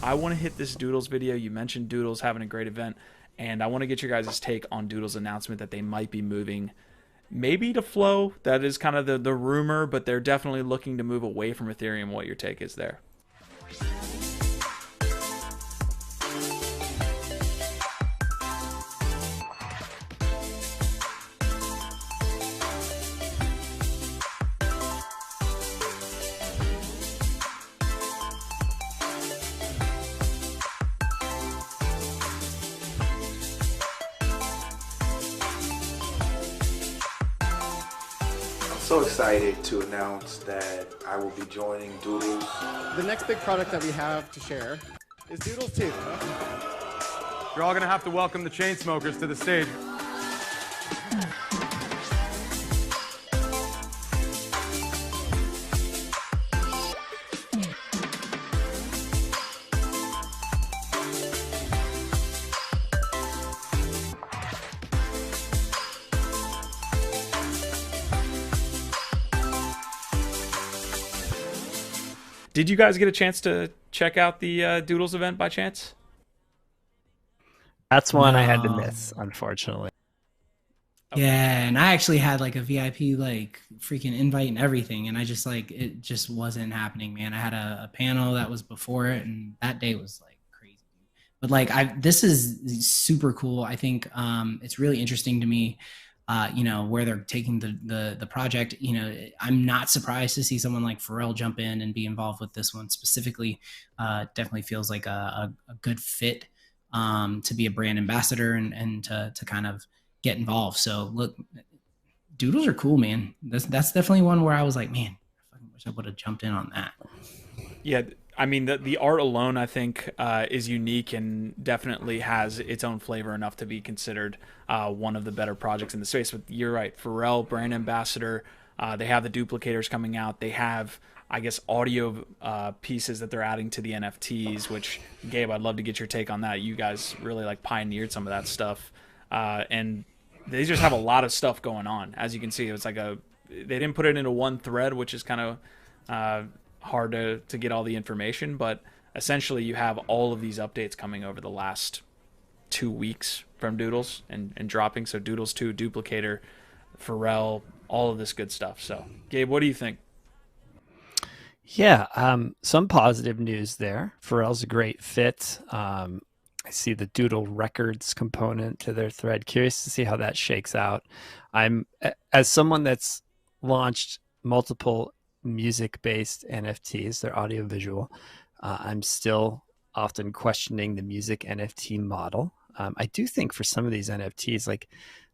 I want to hit this Doodles video. You mentioned Doodles having a great event, and I want to get your guys' take on Doodles' announcement that they might be moving maybe to Flow. That is kind of the rumor, but they're definitely looking to move away from Ethereum. What your take is there? So excited to announce that I will be joining Doodles. The next big product that we have to share is Doodles 2. You're all gonna have to welcome the Chainsmokers to the stage. Did you guys get a chance to check out the Doodles event by chance? That's one I had to miss, unfortunately. Yeah, and I actually had like a VIP like freaking invite and everything, and I just like it just wasn't happening, man. I had a panel that was before it, and that day was like crazy. But like this is super cool. I think it's really interesting to me. You know, where they're taking the project. You know, I'm not surprised to see someone like Pharrell jump in and be involved with this one specifically. Definitely feels like a good fit to be a brand ambassador and to kind of get involved. So look, Doodles are cool, man. That's definitely one where I was like, man, I fucking wish I would have jumped in on that. Yeah, I mean, the art alone, I think, is unique and definitely has its own flavor enough to be considered one of the better projects in the space. But you're right, Pharrell, brand ambassador. They have the duplicators coming out. They have, I guess, audio pieces that they're adding to the NFTs, which, Gabe, I'd love to get your take on that. You guys really like pioneered some of that stuff. And they just have a lot of stuff going on. As you can see, it's like they didn't put it into one thread, which is kind of hard to get all the information, but essentially you have all of these updates coming over the last 2 weeks from Doodles and dropping. So Doodles 2, Duplicator, Pharrell, all of this good stuff. So Gabe, what do you think? Yeah, some positive news there. Pharrell's a great fit. I see the Doodle Records component to their thread. Curious to see how that shakes out. As someone that's launched multiple music-based NFTs, they're audio-visual, I'm still often questioning the music NFT model. I do think for some of these NFTs, like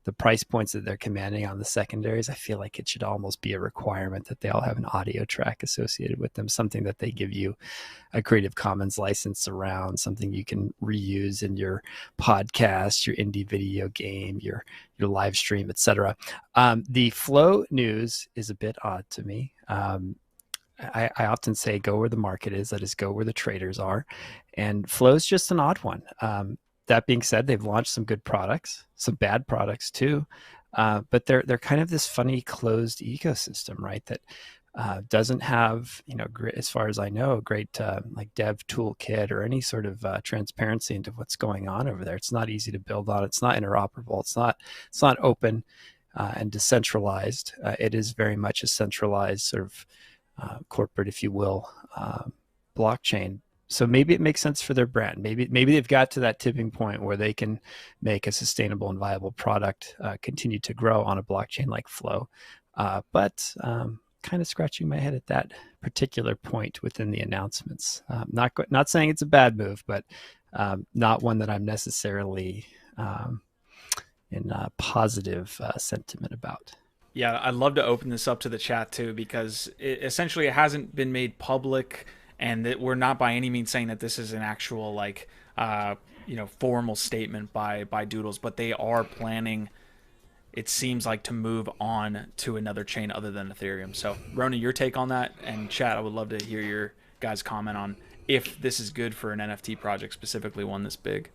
the price points that they're commanding on the secondaries, I feel like it should almost be a requirement that they all have an audio track associated with them, something that they give you a Creative Commons license around, something you can reuse in your podcast, your indie video game, your live stream, etc. The Flow news is a bit odd to me. I often say go where the market is, that is go where the traders are. And Flow's just an odd one. That being said, they've launched some good products, some bad products too, but they're kind of this funny closed ecosystem, right? That doesn't have, as far as I know, a great like dev toolkit or any sort of transparency into what's going on over there. It's not easy to build on. It's not interoperable. It's not open and decentralized. It is very much a centralized sort of corporate, if you will, blockchain. So maybe it makes sense for their brand. Maybe they've got to that tipping point where they can make a sustainable and viable product, continue to grow on a blockchain like Flow. But kind of scratching my head at that particular point within the announcements. Not saying it's a bad move, but not one that I'm necessarily in a positive sentiment about. Yeah, I'd love to open this up to the chat too, because essentially it hasn't been made public. And that we're not by any means saying that this is an actual formal statement by Doodles, but they are planning, it seems like, to move on to another chain other than Ethereum. So Rona, your take on that, and chat, I would love to hear your guys' comment on if this is good for an NFT project, specifically one this big.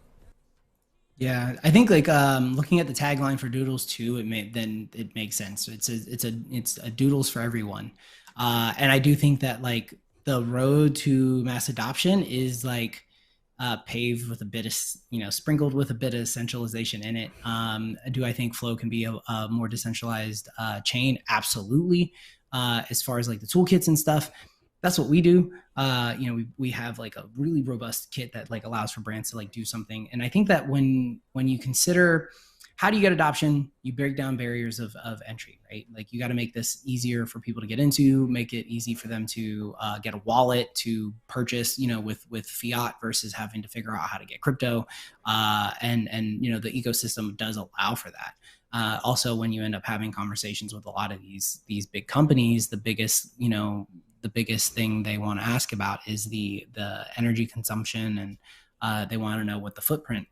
Yeah, I think like looking at the tagline for Doodles 2, it makes sense. It's a Doodles for everyone, and I do think that like the road to mass adoption is like paved with a bit of, sprinkled with a bit of centralization in it. Do I think Flow can be a more decentralized chain? Absolutely. As far as like the toolkits and stuff, that's what we do. We have like a really robust kit that like allows for brands to like do something. And I think that when you consider how do you get adoption, you break down barriers of entry, right? Like you got to make this easier for people to get into, make it easy for them to get a wallet to purchase, with fiat versus having to figure out how to get crypto. And the ecosystem does allow for that. Also, when you end up having conversations with a lot of these big companies, the biggest thing they want to ask about is the energy consumption, and they want to know what the footprint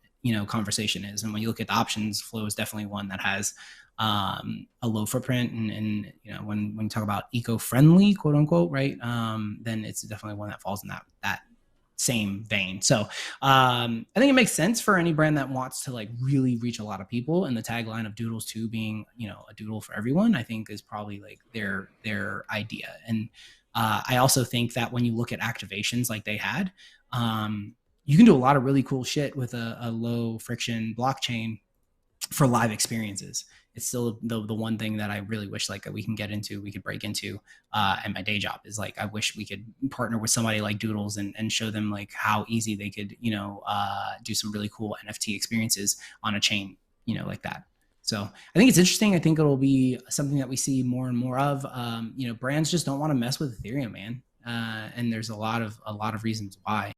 conversation is. And when you look at the options, Flow is definitely one that has a low footprint, and when you talk about eco-friendly, quote unquote, right, then it's definitely one that falls in that same vein. So I think it makes sense for any brand that wants to like really reach a lot of people, and the tagline of Doodles 2 being a doodle for everyone, I think is probably like their idea. And I also think that when you look at activations like they had, you can do a lot of really cool shit with a low friction blockchain for live experiences. It's still the one thing that I really wish like we can break into at my day job is like, I wish we could partner with somebody like Doodles and show them like how easy they could, do some really cool NFT experiences on a chain, like that. So I think it's interesting. I think it'll be something that we see more and more of. Brands just don't want to mess with Ethereum, man. And there's a lot of reasons why.